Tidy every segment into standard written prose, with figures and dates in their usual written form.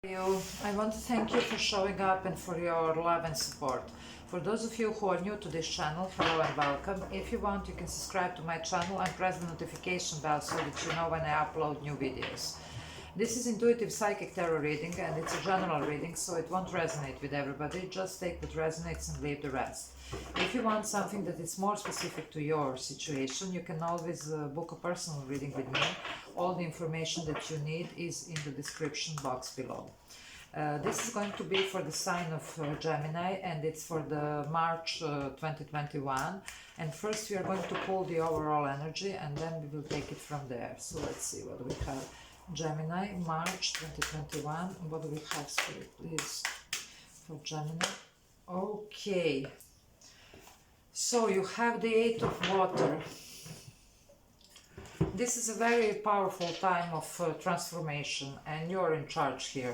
I want to thank you for showing up and for your love and support. For those of you who are new to this channel, hello and welcome. If you want, you can subscribe to my channel and press the notification bell so that you know when I upload new videos. This is intuitive psychic tarot reading and it's a general reading, so it won't resonate with everybody. Just take what resonates and leave the rest. If you want something that is more specific to your situation, you can always book a personal reading with me. All the information that you need is in the description box below. This is going to be for the sign of Gemini, and it's for the March 2021. And first we are going to pull the overall energy and then we will take it from there. So let's see what we have. Gemini, March 2021. What do we have, Spirit, please, for Gemini? Okay. So you have the Eight of Water. This is a very powerful time of transformation, and you're in charge here.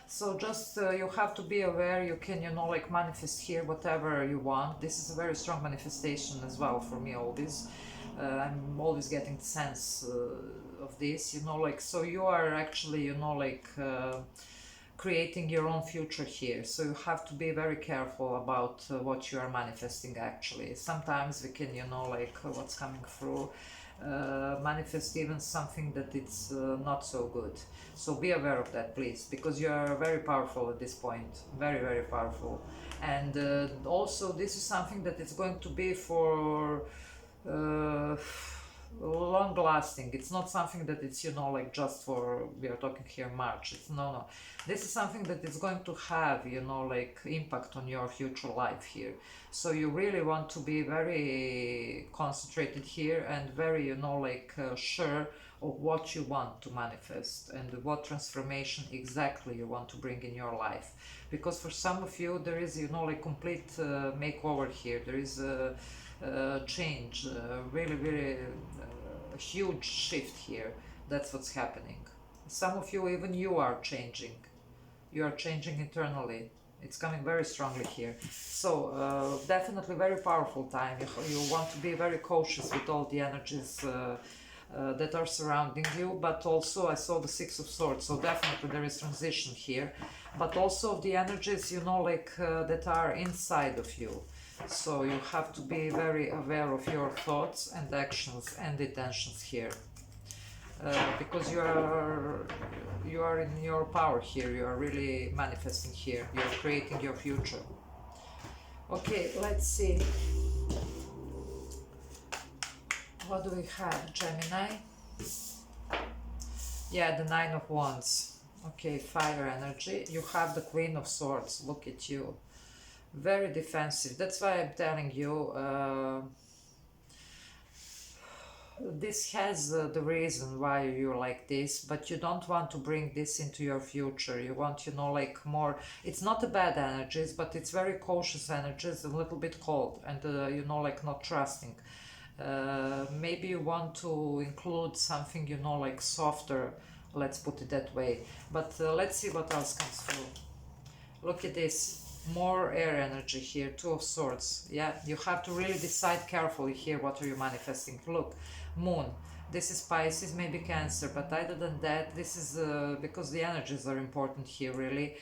So just you have to be aware. You can, like manifest here whatever you want. This is a very strong manifestation as well for me always. I'm always getting the sense of this, like, so you are actually, creating your own future here. So you have to be very careful about what you are manifesting actually. Sometimes we can, what's coming through, manifest even something that it's not so good. So be aware of that, please, because you are very powerful at this point, very, very powerful. And also this is something that is going to be for long lasting. It's not something that it's just for, we are talking here March. It's no, this is something that is going to have impact on your future life here. So you really want to be very concentrated here and very sure of what you want to manifest and what transformation exactly you want to bring in your life. Because for some of you there is complete makeover here. There is a change, really, really a huge shift here. That's what's happening. Some of you, even you are changing. You are changing internally. It's coming very strongly here. So definitely very powerful time. You want to be very cautious with all the energies that are surrounding you, but also I saw the Six of Swords, so definitely there is transition here, but also the energies that are inside of you. So you have to be very aware of your thoughts and actions and intentions here, because you are in your power here. You are really manifesting here. You are creating your future. Okay, let's see. What do we have, Gemini? Yeah, the Nine of Wands. Okay, fire energy. You have the Queen of Swords. Look at you. Very defensive. That's why I'm telling you, this has the reason why you're like this, but you don't want to bring this into your future. You want, more, it's not a bad energies, but it's very cautious energies, a little bit cold, and not trusting. Maybe you want to include something, softer, let's put it that way. But let's see what else comes through. Look at this. More air energy here, Two of Swords. Yeah, you have to really decide carefully here what are you manifesting. Look, Moon. This is Pisces, maybe Cancer, but other than that, this is because the energies are important here, really.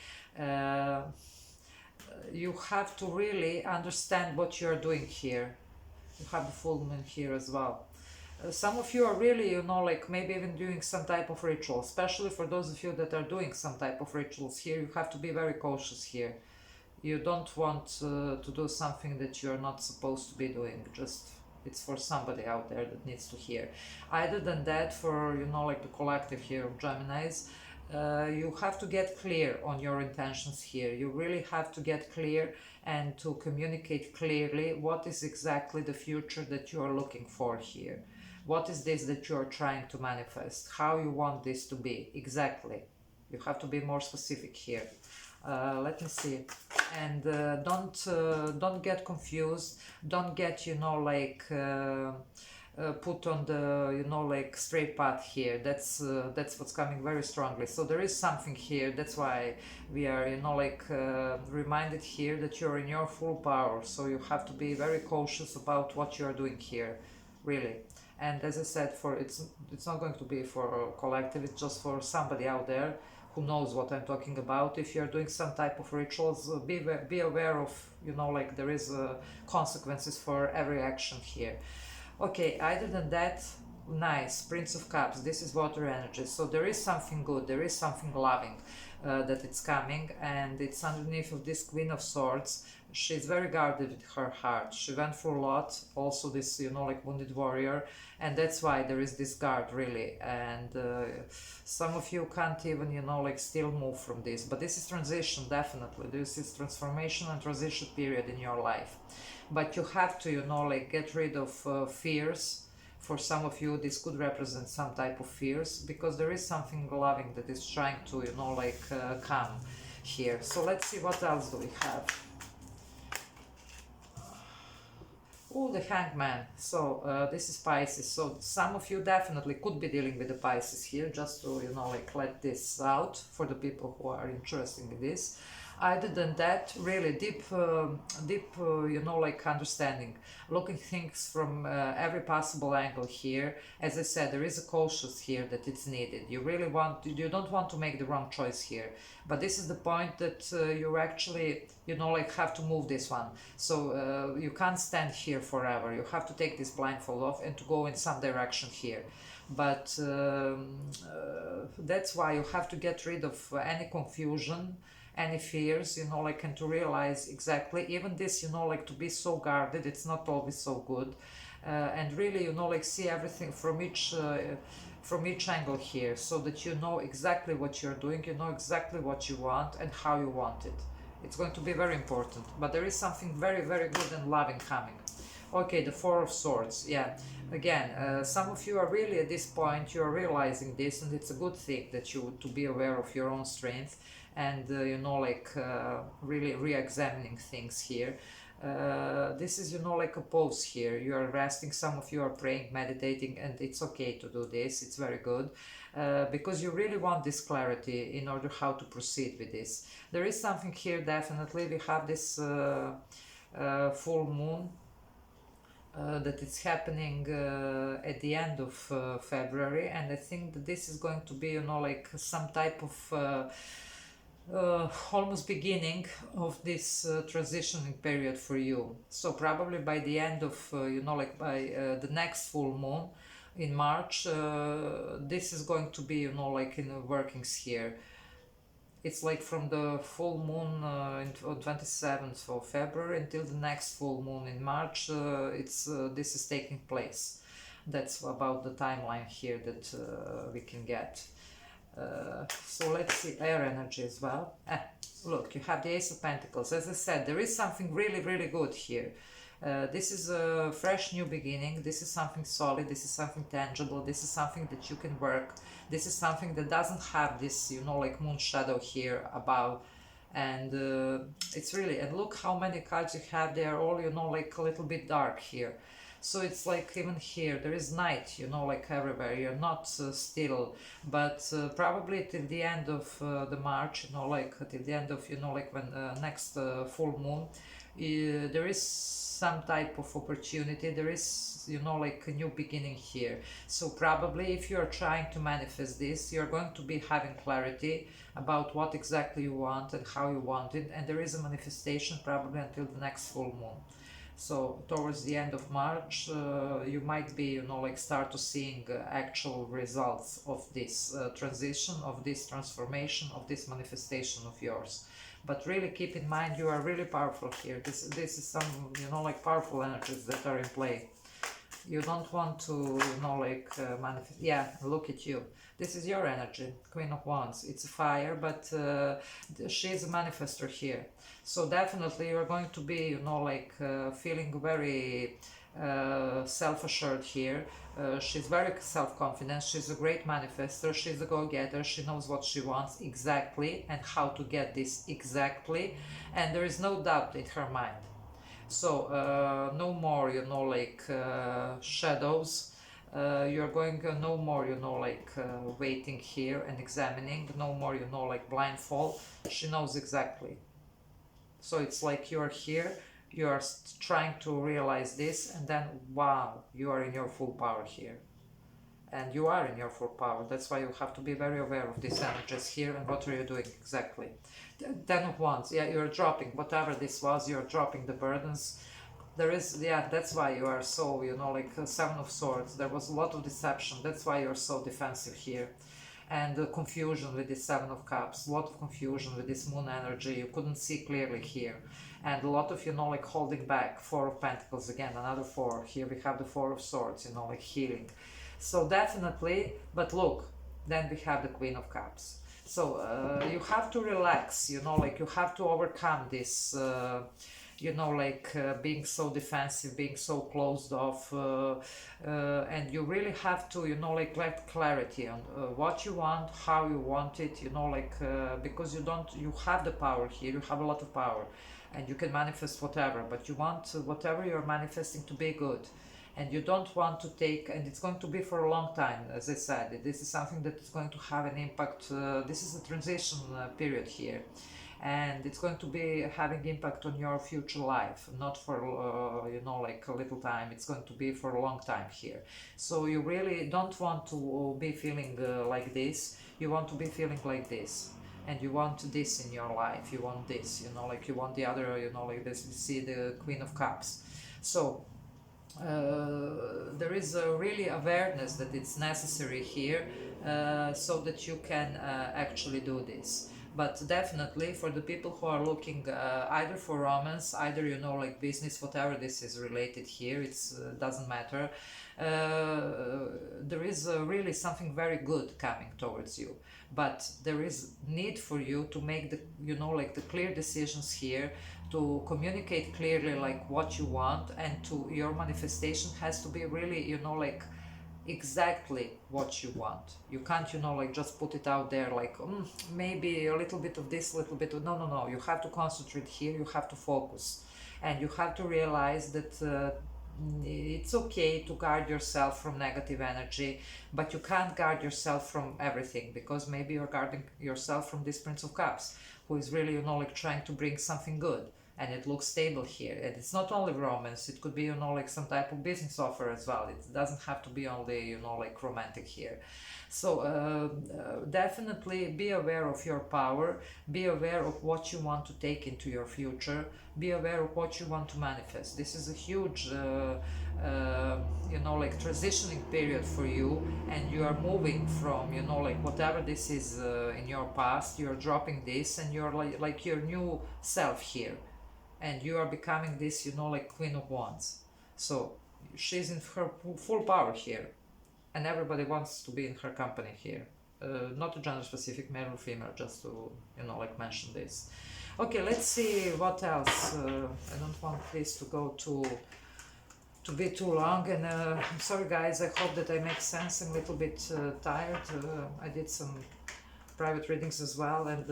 You have to really understand what you are doing here. You have the full moon here as well. Some of you are really, maybe even doing some type of ritual, especially for those of you that are doing some type of rituals here. You have to be very cautious here. You don't want to do something that you're not supposed to be doing. Just, it's for somebody out there that needs to hear. Other than that, for, the collective here of Geminis, you have to get clear on your intentions here. You really have to get clear and to communicate clearly what is exactly the future that you are looking for here. What is this that you are trying to manifest? How you want this to be exactly. You have to be more specific here. Let me see. And don't get confused. Don't get put on the straight path here. That's what's coming very strongly. So there is something here. That's why we are reminded here that you're in your full power. So you have to be very cautious about what you are doing here, really. And as I said, it's not going to be for a collective. It's just for somebody out there who knows what I'm talking about. If you're doing some type of rituals, be aware of, you know, like there is consequences for every action here. Okay, other than that, nice. Prince of Cups, this is water energy. So there is something good, there is something loving that it's coming, and it's underneath of this Queen of Swords. She's very guarded with her heart. She went through a lot, also this, you know, like wounded warrior, and that's why there is this guard, really. And some of you can't even, you know, like still move from this. But this is transition, definitely. This is transformation and transition period in your life. But you have to, you know, like get rid of fears. For some of you this could represent some type of fears, because there is something loving that is trying to, you know, like come here. So let's see what else do we have. Oh, the Hangman. So this is Pisces. So some of you definitely could be dealing with the Pisces here, just to, you know, like let this out for the people who are interested in this. Other than that, really deep, you know, like understanding, looking things from every possible angle here. As I said, there is a cautious here that it's needed. You really want, you don't want to make the wrong choice here. But this is the point that you actually, you know, like have to move this one. So you can't stand here forever. You have to take this blindfold off and to go in some direction here. But that's why you have to get rid of any confusion, any fears, you know, like, and to realize exactly, even this, you know, like to be so guarded, it's not always so good. And really, you know, like see everything from each angle here, so that you know exactly what you're doing, you know exactly what you want and how you want it. It's going to be very important, but there is something very, very good and loving coming. Okay, the Four of Swords. Yeah, again, some of you are really at this point, you are realizing this, and it's a good thing that you to be aware of your own strength, and you know, like really re-examining things here. This is, you know, like a pause here. You are resting, some of you are praying, meditating, and it's okay to do this. It's very good, because you really want this clarity in order how to proceed with this. There is something here, definitely. We have this full moon that it's happening at the end of February, and I think that this is going to be, you know, like some type of almost beginning of this transitioning period for you. So probably by the end of, you know, like by the next full moon in March, this is going to be, you know, like in the workings here. It's like from the full moon on 27th of February until the next full moon in March, this is taking place. That's about the timeline here that we can get. So let's see air energy as well. Look, you have the Ace of Pentacles. As I said, there is something really, really good here. This is a fresh new beginning. This is something solid. This is something tangible. This is something that you can work. This is something that doesn't have this, you know, like moon shadow here above. And it's really, and look how many cards you have. They are all, you know, like a little bit dark here. So it's like even here there is night, you know, like everywhere. You're not still, but probably till the end of the March, you know, like till the end of, you know, like when next full moon, there is some type of opportunity. There is, you know, like a new beginning here. So probably if you're trying to manifest this, you're going to be having clarity about what exactly you want and how you want it, and there is a manifestation probably until the next full moon. So towards the end of March, you might be, you know, like start to seeing actual results of this transition, of this transformation, of this manifestation of yours. But really keep in mind, you are really powerful here. This is some, you know, like powerful energies that are in play. You don't want to, you know, like manifest. Yeah, look at you. This is your energy, Queen of Wands. It's a fire, but she's a manifester here. So definitely you're going to be, you know, like feeling very self-assured here. She's very self-confident. She's a great manifester. She's a go-getter. She knows what she wants exactly and how to get this exactly. And there is no doubt in her mind. So no more, you know, like shadows. You're going no more, you know, like waiting here and examining. No more, you know, like blindfold. She knows exactly. So it's like you're here, you are trying to realize this, and then wow, you are in your full power here. and you are in your full power. That's why you have to be very aware of these energies here and what are you doing exactly. Ten of Wands, yeah, you're dropping whatever this was, you're dropping the burdens. There is, yeah, that's why you are so, you know, like Seven of Swords, there was a lot of deception, that's why you're so defensive here. And confusion with this Seven of Cups, a lot of confusion with this moon energy, you couldn't see clearly here. And a lot of, you know, like holding back. Four of Pentacles, again, another four. Here we have the Four of Swords, you know, like healing. So definitely, but look, then we have the Queen of Cups. So you have to relax, you know, like you have to overcome this, you know, like being so defensive, being so closed off, and you really have to, you know, like get clarity on what you want, how you want it, you know, like because you have the power here, you have a lot of power, and you can manifest whatever, but you want whatever you're manifesting to be good. And you don't want to take, and it's going to be for a long time, as I said, this is something that is going to have an impact, this is a transition period here, and it's going to be having impact on your future life, not for you know, like a little time, it's going to be for a long time here. So you really don't want to be feeling like this, you want to be feeling like this, and you want this in your life, you want this, you know, like you want the other, you know, like this, you see the Queen of Cups. So there is a really awareness that it's necessary here, so that you can actually do this. But definitely for the people who are looking either for romance, either, you know, like business, whatever this is related here, it's doesn't matter, there is really something very good coming towards you, but there is need for you to make the, you know, like the clear decisions here, to communicate clearly like what you want, and to your manifestation has to be really, you know, like exactly what you want. You can't, you know, like just put it out there like maybe a little bit of this, little bit of, no, you have to concentrate here, you have to focus, and you have to realize that it's okay to guard yourself from negative energy, but you can't guard yourself from everything, because maybe you're guarding yourself from this Prince of Cups, who is really, you know, like trying to bring something good, and it looks stable here. And it's not only romance, it could be, you know, like some type of business offer as well. It doesn't have to be only, you know, like romantic here. So definitely be aware of your power, be aware of what you want to take into your future, be aware of what you want to manifest. This is a huge you know, like transitioning period for you, and you are moving from, you know, like whatever this is in your past, you're dropping this, and you're like your new self here, and you are becoming this, you know, like Queen of Wands. So she's in her full power here, and everybody wants to be in her company here. Not a gender specific, male or female, just to, you know, like mention this. Okay, let's see what else. I don't want this to go to be too long, and I'm sorry guys, I hope that I make sense. I'm a little bit tired. I did some private readings as well, and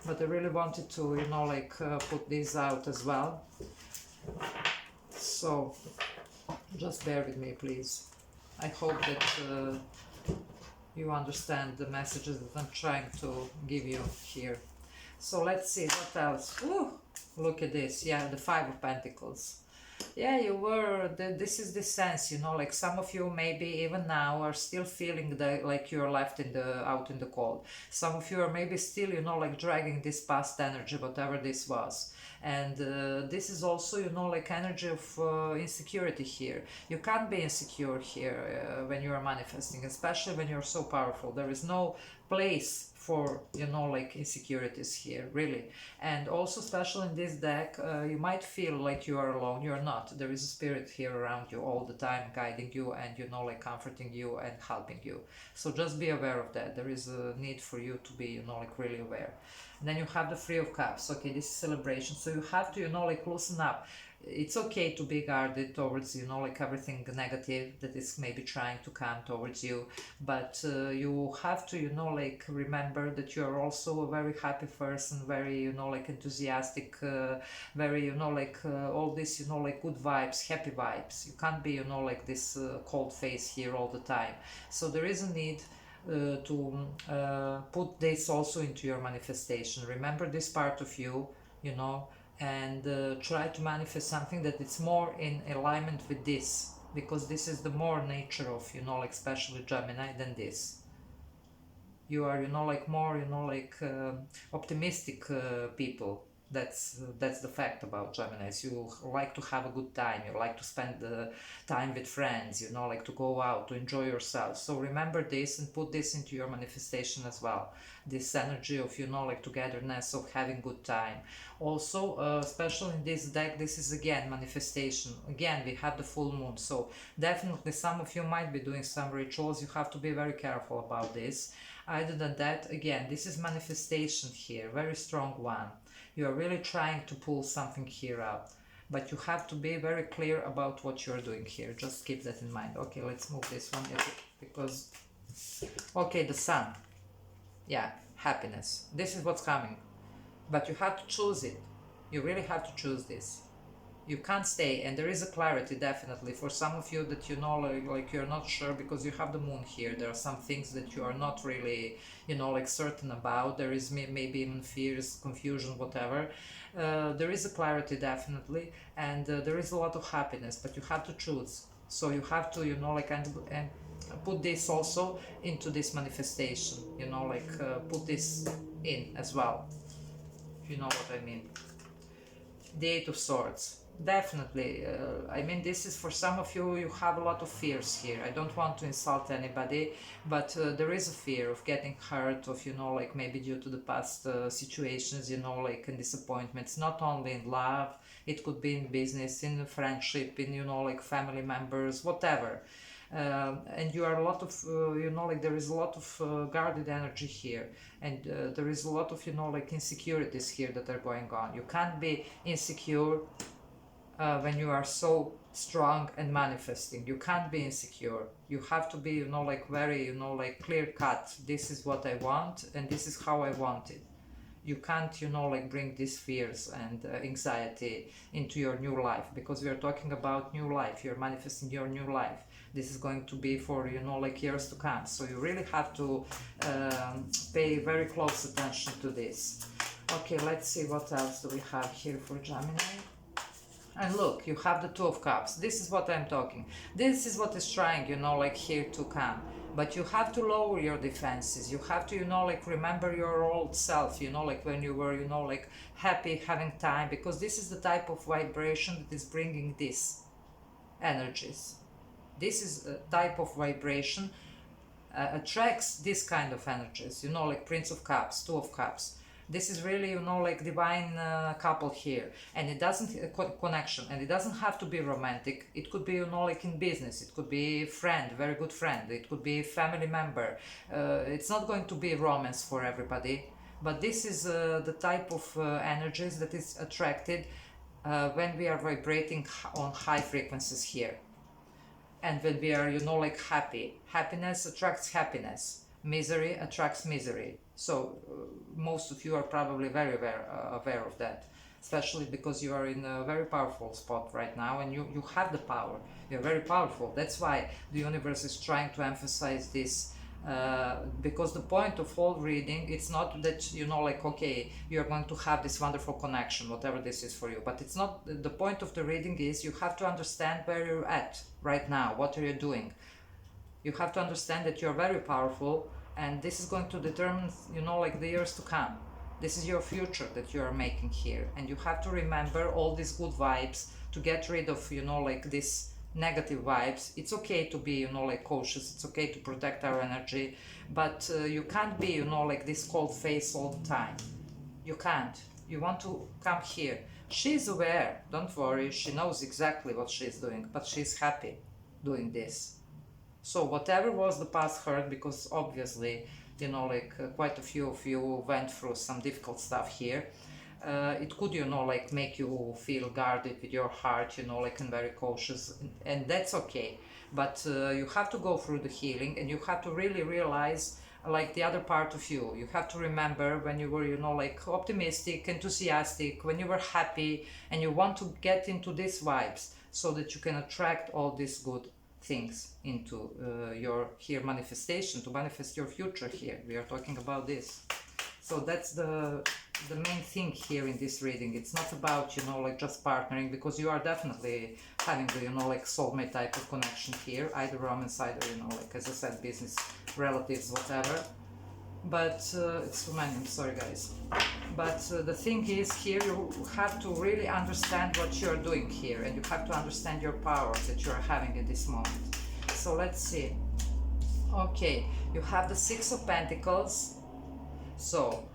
but I really wanted to, you know, like put these out as well. So just bear with me, please. I hope that you understand the messages that I'm trying to give you here. So let's see what else. Ooh, look at this. Yeah, the Five of Pentacles. Yeah, you were, this is the sense, you know, like some of you maybe even now are still feeling like you're left out in the cold. Some of you are maybe still, you know, like dragging this past energy, whatever this was. And this is also, you know, like energy of insecurity here. You can't be insecure here when you are manifesting, especially when you're so powerful. There is no place for, you know, like insecurities here, really. And also, especially in this deck, you might feel like you are alone. You're not. There is a spirit here around you all the time, guiding you and, you know, like comforting you and helping you. So just be aware of that. There is a need for you to be, you know, like really aware. And then you have the Three of Cups. Okay, this is celebration. So you have to, you know, like loosen up. It's okay to be guarded towards, you know, like everything negative that is maybe trying to come towards you, but you have to, you know, like remember that you are also a very happy person, very, you know, like enthusiastic, very, you know, like all this, you know, like good vibes, happy vibes. You can't be, you know, like this cold face here all the time. So there is a need to put this also into your manifestation. Remember this part of you, you know, and try to manifest something that it's more in alignment with this, because this is the more nature of, you know, like especially Gemini than this. You are, you know, like more, you know, like optimistic people. That's the fact about Geminis. You like to have a good time. You like to spend the time with friends. You know, like to go out to enjoy yourself. So remember this and put this into your manifestation as well. This energy of, you know, like togetherness, of having good time. Also, especially in this deck, this is again manifestation. Again, we have the full moon. So definitely, some of you might be doing some rituals. You have to be very careful about this. Other than that, again, this is manifestation here, very strong one. You are really trying to pull something here out, but you have to be very clear about what you're doing here. Just keep that in mind. Okay, let's move this one because, okay, the sun. Yeah, happiness. This is what's coming, but you have to choose it. You really have to choose this. You can't stay, and there is a clarity definitely for some of you that, you know, like you're not sure because you have the moon here. There are some things that you are not really, you know, like certain about. There is maybe even fears, confusion, whatever. There is a clarity definitely, and there is a lot of happiness, but you have to choose. So you have to, you know, like and put this also into this manifestation, you know, like put this in as well, if you know what I mean. The Eight of Swords. Definitely, I mean, this is for some of you, you have a lot of fears here. I don't want to insult anybody, but there is a fear of getting hurt, of, you know, like maybe due to the past situations, you know, like in disappointments, not only in love, it could be in business, in friendship, in, you know, like family members, whatever. And you are a lot of, you know, like there is a lot of guarded energy here, and there is a lot of, you know, like insecurities here that are going on. You can't be insecure when you are so strong and manifesting. You can't be insecure. You have to be, you know, like very, you know, like clear cut. This is what I want, and this is how I want it. You can't, you know, like bring these fears and anxiety into your new life, because we are talking about new life. You're manifesting your new life. This is going to be for, you know, like years to come. So you really have to pay very close attention to this. Okay, let's see what else do we have here for Gemini. And look, you have the Two of Cups. This is what I'm talking. This is what is trying, you know, like here to come. But you have to lower your defenses. You have to, you know, like remember your old self, you know, like when you were, you know, like happy, having time, because this is the type of vibration that is bringing these energies. This is a type of vibration attracts this kind of energies, you know, like Prince of Cups, Two of Cups. This is really, you know, like divine couple here, and it doesn't connection, and it doesn't have to be romantic. It could be, you know, like in business. It could be friend, very good friend. It could be family member. It's not going to be romance for everybody, but this is the type of energies that is attracted when we are vibrating on high frequencies here, and when we are, you know, like happy. Happiness attracts happiness. Misery attracts misery. So most of you are probably very aware of that, especially because you are in a very powerful spot right now, and you have the power. You're very powerful. That's why the universe is trying to emphasize this, because the point of all reading, it's not that, you know, like, okay, you're going to have this wonderful connection, whatever this is for you, but it's not, the point of the reading is you have to understand where you're at right now. What are you doing? You have to understand that you're very powerful, and this is going to determine, you know, like the years to come. This is your future that you are making here, and you have to remember all these good vibes to get rid of, you know, like this negative vibes. It's okay to be, you know, like cautious. It's okay to protect our energy, but you can't be, you know, like this cold face all the time. You can't. You want to come here. She's aware, don't worry, she knows exactly what she's doing, but she's happy doing this. So whatever was the past hurt, because obviously, you know, like quite a few of you went through some difficult stuff here. It could, you know, like make you feel guarded with your heart, you know, like, and very cautious, and that's okay. But you have to go through the healing, and you have to really realize, like, the other part of you. You have to remember when you were, you know, like optimistic, enthusiastic, when you were happy, and you want to get into these vibes so that you can attract all these good things into your here manifestation, to manifest your future here. We are talking about this. So that's the the main thing here in this reading. It's not about, you know, like just partnering, because you are definitely having the, you know, like soulmate type of connection here, either romance, either, you know, like as I said, business, relatives, whatever. But it's too many, I'm sorry guys. But the thing is, here you have to really understand what you're doing here, and you have to understand your power that you're having at this moment. So let's see. Okay, you have the Six of Pentacles. So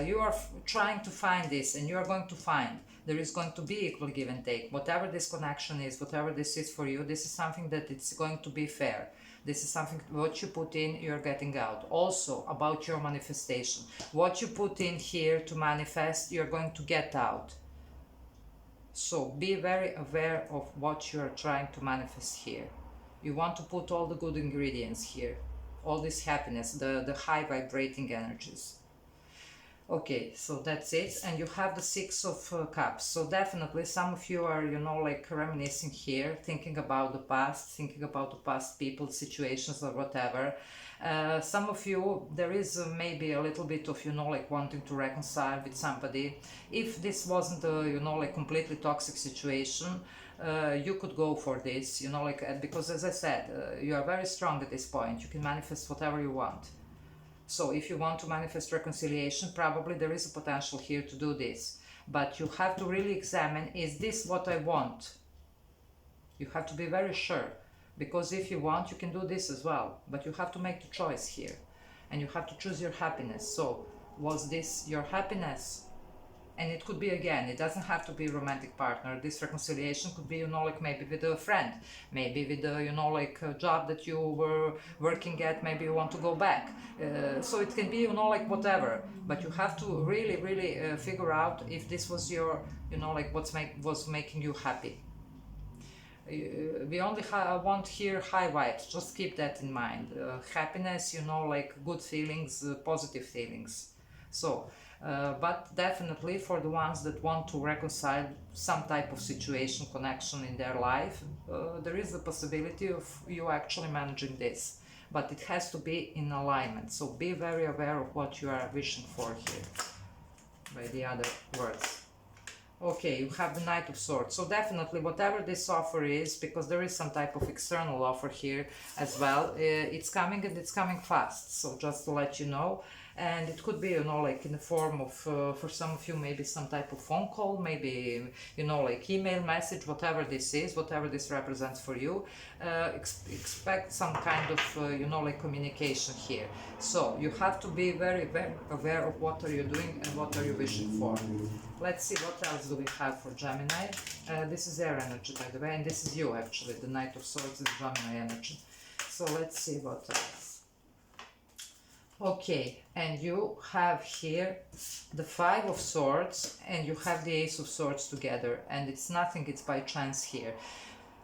you are trying to find this, and you are going to find there is going to be equal give and take. Whatever this connection is, whatever this is for you, this is something that it's going to be fair. This is something, what you put in, you're getting out. Also about your manifestation, what you put in here to manifest, you're going to get out. So be very aware of what you're trying to manifest here. You want to put all the good ingredients here, all this happiness, the high vibrating energies. Okay, so that's it. And you have the Six of Cups. So definitely some of you are, you know, like reminiscing here, thinking about the past, thinking about the past people, situations or whatever. Some of you, there is maybe a little bit of, you know, like wanting to reconcile with somebody. If this wasn't a, you know, like completely toxic situation, you could go for this, you know, like, because as I said, you are very strong at this point. You can manifest whatever you want. So if you want to manifest reconciliation, probably there is a potential here to do this. But you have to really examine, is this what I want? You have to be very sure. Because if you want, you can do this as well. But you have to make the choice here. And you have to choose your happiness. So was this your happiness? And it could be, again, it doesn't have to be a romantic partner. This reconciliation could be, you know, like maybe with a friend, maybe with a, you know, like a job that you were working at, maybe you want to go back. So it can be, you know, like whatever. But you have to really, really figure out if this was your, you know, like was making you happy. We only want here high vibes, just keep that in mind. Happiness, you know, like good feelings, positive feelings. So but definitely for the ones that want to reconcile some type of situation, connection in their life, there is the possibility of you actually managing this, but it has to be in alignment. So be very aware of what you are wishing for here, by the other words. Okay, you have the Knight of Swords. So definitely whatever this offer is, because there is some type of external offer here as well, it's coming, and it's coming fast. So just to let you know. And it could be, you know, like in the form of, for some of you, maybe some type of phone call, maybe, you know, like email message, whatever this is, whatever this represents for you. Expect some kind of, you know, like communication here. So you have to be very, very aware of what are you doing and what are you wishing for. Let's see what else do we have for Gemini. This is air energy, by the way, and this is you actually. The Knight of Swords is Gemini energy. So let's see what else. Okay, and you have here the Five of Swords, and you have the Ace of Swords together, and it's nothing, it's by chance here.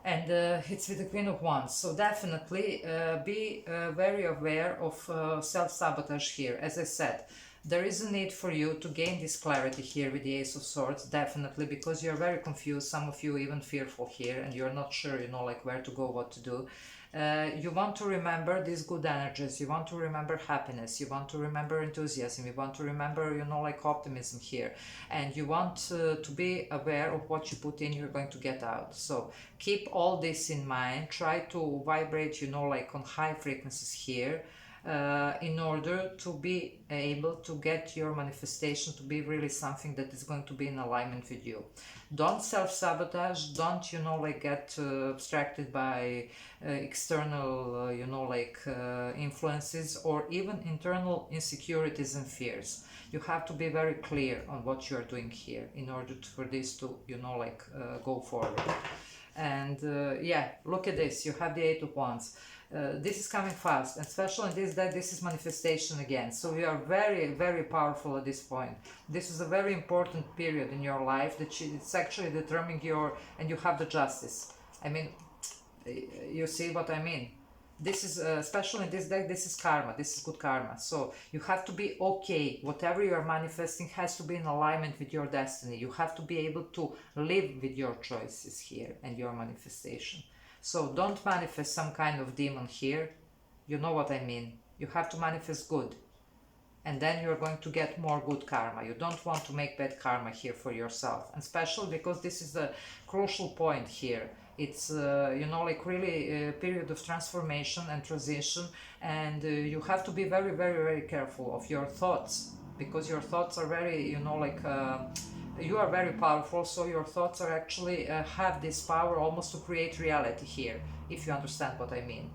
And it's with the Queen of Wands. So definitely be very aware of self-sabotage here. As I said, there is a need for you to gain this clarity here with the Ace of Swords, definitely, because you're very confused, some of you even fearful here, and you're not sure, you know, like where to go, what to do. You want to remember these good energies, you want to remember happiness, you want to remember enthusiasm, you want to remember, you know, like optimism here, and you want to be aware of what you put in, you're going to get out. So keep all this in mind, try to vibrate, you know, like on high frequencies here, in order to be able to get your manifestation to be really something that is going to be in alignment with you. Don't self-sabotage, don't, you know, like get abstracted by external, you know, like influences, or even internal insecurities and fears. You have to be very clear on what you're doing here in order for this to, you know, like go forward. And yeah, look at this, you have the Eight of Wands. This is coming fast, and especially in this deck, this is manifestation again. So you are very, very powerful at this point. This is a very important period in your life that it's actually determining your, and you have the Justice. I mean, you see what I mean? This is, especially in this deck, this is karma, this is good karma. So you have to be okay, whatever you are manifesting has to be in alignment with your destiny. You have to be able to live with your choices here and your manifestation. So don't manifest some kind of demon here, you know what I mean. You have to manifest good. and then you're going to get more good karma. You don't want to make bad karma here for yourself, and especially because this is the crucial point here. It's like really a period of transformation and transition, and you have to be very, very, very careful of your thoughts, because your thoughts are very, you are very powerful, so your thoughts are actually have this power almost to create reality here, if you understand what I mean.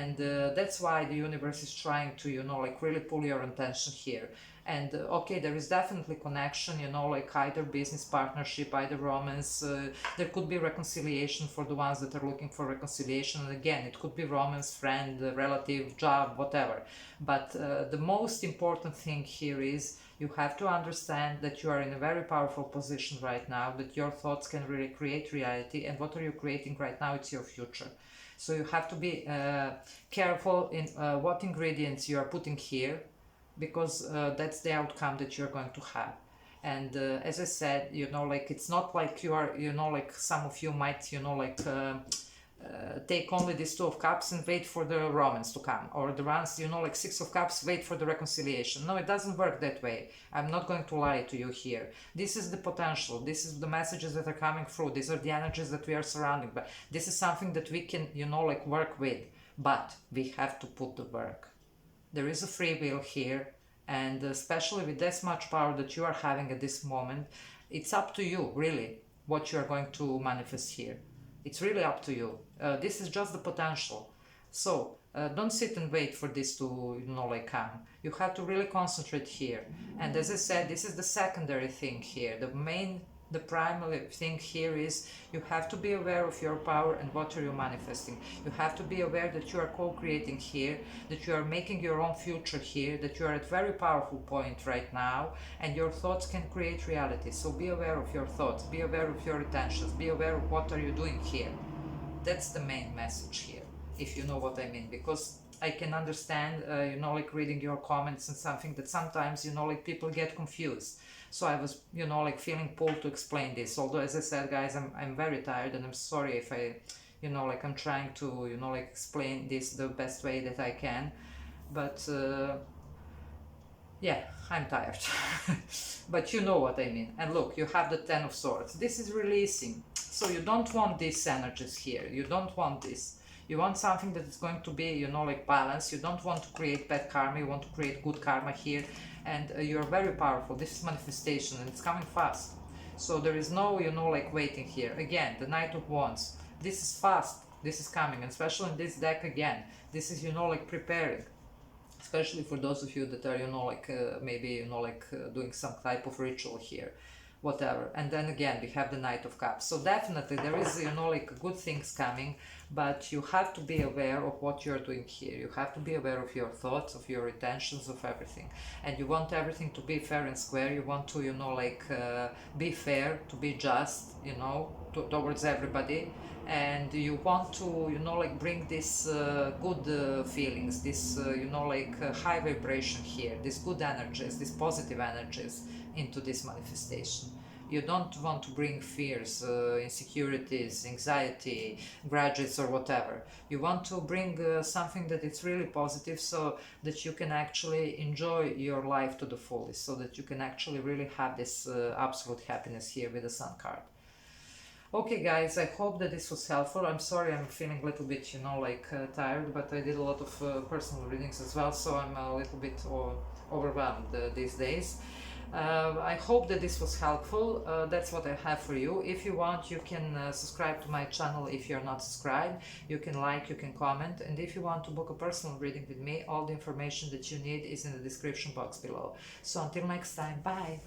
And that's why the universe is trying to really pull your attention here. And okay, there is definitely connection, either business partnership, either romance, there could be reconciliation for the ones that are looking for reconciliation, and again, it could be romance, friend, relative, job, whatever. But the most important thing here is you have to understand that you are in a very powerful position right now, that your thoughts can really create reality, and what are you creating right now? It's your future. So you have to be careful in what ingredients you are putting here, because that's the outcome that you're going to have. And as I said, it's not like you are, some of you might, take only this Two of Cups and wait for the romance to come, or the ones, Six of Cups, wait for the reconciliation. No, it doesn't work that way. I'm not going to lie to you here. This is the potential. This is the messages that are coming through. These are the energies that we are surrounded by. This is something that we can, work with, but we have to put the work. There is a free will here, and especially with this much power that you are having at this moment, it's up to you, really, what you are going to manifest here. It's really up to you. This is just the potential. So don't sit and wait for this to, come. You have to really concentrate here. And as I said, this is the secondary thing here. The primary thing here is you have to be aware of your power and what are you manifesting. You have to be aware that you are co-creating here, that you are making your own future here, that you are at a very powerful point right now, and your thoughts can create reality. So be aware of your thoughts, be aware of your intentions, be aware of what are you doing here. That's the main message here, if you know what I mean, because I can understand, reading your comments and something that sometimes, people get confused. So I was, feeling pulled to explain this. Although, as I said, guys, I'm very tired, and I'm sorry if I, I'm trying to, explain this the best way that I can. But, yeah, I'm tired. But you know what I mean. And look, you have the Ten of Swords. This is releasing. So you don't want these energies here. You don't want this. You want something that is going to be, balanced. You don't want to create bad karma. You want to create good karma here. And you're very powerful. This is manifestation, and it's coming fast. So there is no, waiting here. Again, the Knight of Wands. This is fast. This is coming, and especially in this deck again. This is, preparing. Especially for those of you that are, maybe, doing some type of ritual here. Whatever. And then again, we have the Knight of Cups. So definitely there is, good things coming, but you have to be aware of what you're doing here. You have to be aware of your thoughts, of your intentions, of everything. And you want everything to be fair and square. You want to, be fair, to be just, towards everybody. And you want to, bring this good feelings, this, high vibration here, these good energies, these positive energies into this manifestation. You don't want to bring fears, insecurities, anxiety, grudges, or whatever. You want to bring something that is really positive, so that you can actually enjoy your life to the fullest, so that you can actually really have this absolute happiness here with the Sun card. Okay guys, I hope that this was helpful. I'm sorry I'm feeling a little bit, tired, but I did a lot of personal readings as well, so I'm a little bit overwhelmed these days. I hope that this was helpful. That's what I have for you. If you want, you can subscribe to my channel if you're not subscribed. You can like, you can comment, and if you want to book a personal reading with me, all the information that you need is in the description box below. So until next time, bye!